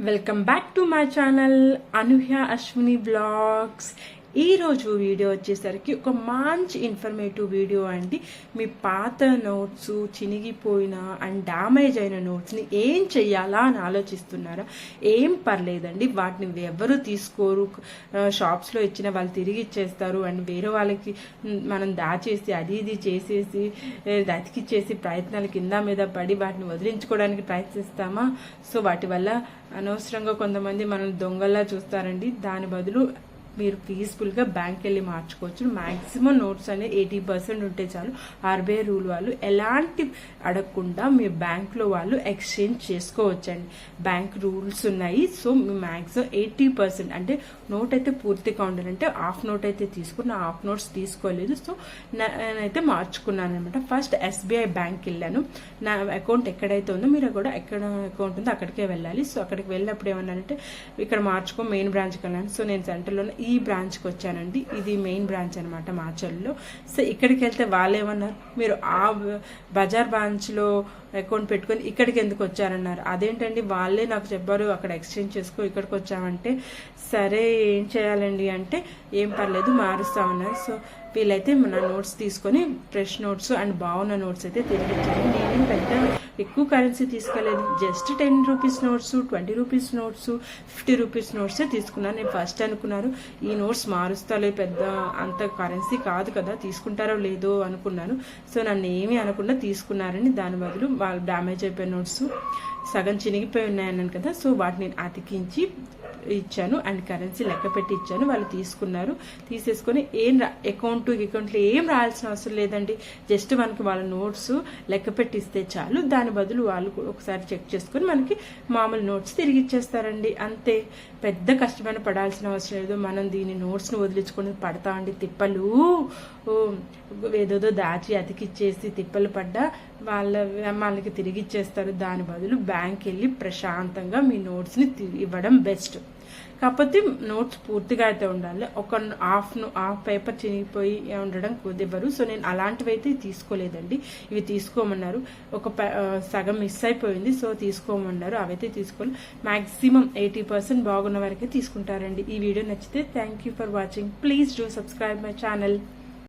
Welcome back to my channel Anuhya Ashwini blogs. ఈరోజు video వచ్చేసరికి ఒక మంచి ఇన్ఫర్మేటివ్ వీడియో అండి. మీ పాత నోట్స్ చినిగిపోయిన అండ్ డ్యామేజ్ అయిన నోట్స్ని ఏం చెయ్యాలా అని ఆలోచిస్తున్నారా? ఏం పర్లేదండి, వాటిని ఎవరు తీసుకోరు. షాప్స్లో ఇచ్చిన వాళ్ళు తిరిగి ఇచ్చేస్తారు అండ్ వేరే వాళ్ళకి మనం దాచేసి అది ఇది చేసేసి అతికిచ్చేసి ప్రయత్నాలు కింద మీద పడి వాటిని వదిలించుకోవడానికి ప్రయత్నిస్తామా? సో వాటి వల్ల అనవసరంగా కొంతమంది మనం దొంగల్లా చూస్తారండి. దాని బదులు మీరు పీస్ఫుల్గా బ్యాంక్ వెళ్ళి మార్చుకోవచ్చు. మ్యాక్సిమం నోట్స్ అనేది 80% ఉంటే చాలు. ఆర్బీఐ రూల్ వాళ్ళు ఎలాంటి అడగకుండా మీ బ్యాంక్లో వాళ్ళు ఎక్స్చేంజ్ చేసుకోవచ్చండి. బ్యాంక్ రూల్స్ ఉన్నాయి. సో మీ మ్యాక్సిమం 80% అంటే నోట్ అయితే పూర్తిగా ఉండాలంటే హాఫ్ నోట్ అయితే తీసుకుని హాఫ్ నోట్స్ తీసుకోలేదు. సో నేనైతే మార్చుకున్నాను అనమాట. ఫస్ట్ ఎస్బీఐ బ్యాంక్ వెళ్ళాను. నా అకౌంట్ ఎక్కడైతే ఉందో మీరు కూడా ఎక్కడ అకౌంట్ ఉందో అక్కడికే వెళ్ళాలి. సో అక్కడికి వెళ్ళినప్పుడు ఏమన్నానంటే ఇక్కడ మార్చుకో మెయిన్ బ్రాంచ్కి వెళ్ళాను. సో నేను సెంటర్లో ఈ బ్రాంచ్కి వచ్చానండి. ఇది మెయిన్ బ్రాంచ్ అనమాట మాచల్లో. సో ఇక్కడికి వెళ్తే వాళ్ళు ఏమన్నారు, మీరు ఆ బజార్ బ్రాంచ్లో అకౌంట్ పెట్టుకొని ఇక్కడికి ఎందుకు వచ్చారన్నారు. అదేంటండి వాళ్ళే నాకు చెప్పారు అక్కడ ఎక్స్చేంజ్ చేసుకో ఇక్కడికి వచ్చామంటే సరే ఏం చేయాలండి అంటే ఏం పర్లేదు మారుస్తామన్నారు. సో వీళ్ళైతే మన నోట్స్ తీసుకొని ఫ్రెష్ నోట్స్ అండ్ బాగున్న నోట్స్ అయితే తిరిగి ఇచ్చాను. నేనేం పెద్ద ఎక్కువ కరెన్సీ తీసుకోలేదు. Just 10 rupees notes, 20 rupees notes, 50 rupees నోట్సే తీసుకున్నాను. నేను ఫస్ట్ అనుకున్నారు ఈ నోట్స్ మారుస్తాలే, పెద్ద అంత కరెన్సీ కాదు కదా, తీసుకుంటారో లేదో అనుకున్నాను. సో నన్ను ఏమీ అనకుండా తీసుకున్నారని. దాని బదులు వాళ్ళు డ్యామేజ్ అయిపోయిన నోట్స్ సగం చినిగిపోయి ఉన్నాయన్నాను కదా, సో వాటిని అతికించి ఇచ్చాను అండ్ కరెన్సీ లెక్క పెట్టి ఇచ్చాను. వాళ్ళు తీసుకున్నారు. తీసేసుకొని ఏం అకౌంట్లో ఏం రాయాల్సిన అవసరం లేదండి. జస్ట్ మనకి వాళ్ళ నోట్స్ లెక్క పెట్టి ఇస్తే చాలు. దాని బదులు వాళ్ళు ఒకసారి చెక్ చేసుకొని మనకి మామూలు నోట్స్ తిరిగి ఇచ్చేస్తారండి. అంతే, పెద్ద కష్టమైన పడాల్సిన అవసరం లేదు. మనం దీని నోట్స్ని వదిలించుకొని పడతామండి తిప్పలు. ఏదోదో దాచి అతికిచ్చేసి తిప్పలు పడ్డా వాళ్ళకి తిరిగి ఇచ్చేస్తారు. దాని బదులు బ్యాంక్ వెళ్ళి ప్రశాంతంగా మీ నోట్స్ని ఇవ్వడం బెస్ట్. కాకపోతే నోట్స్ పూర్తిగా అయితే ఉండాలి. ఒక హాఫ్ పేపర్ చినిగిపోయి ఉండడం కుదివ్వరు. సో నేను అలాంటివి అయితే తీసుకోలేదండి. ఇవి తీసుకోమన్నారు. ఒక సగం మిస్ అయిపోయింది. సో తీసుకోమన్నారు. అవైతే తీసుకోవాలి. మ్యాక్సిమం 80% బాగున్న వరకే తీసుకుంటారండి. ఈ వీడియో నచ్చితే thank you for watching. Please do subscribe my channel.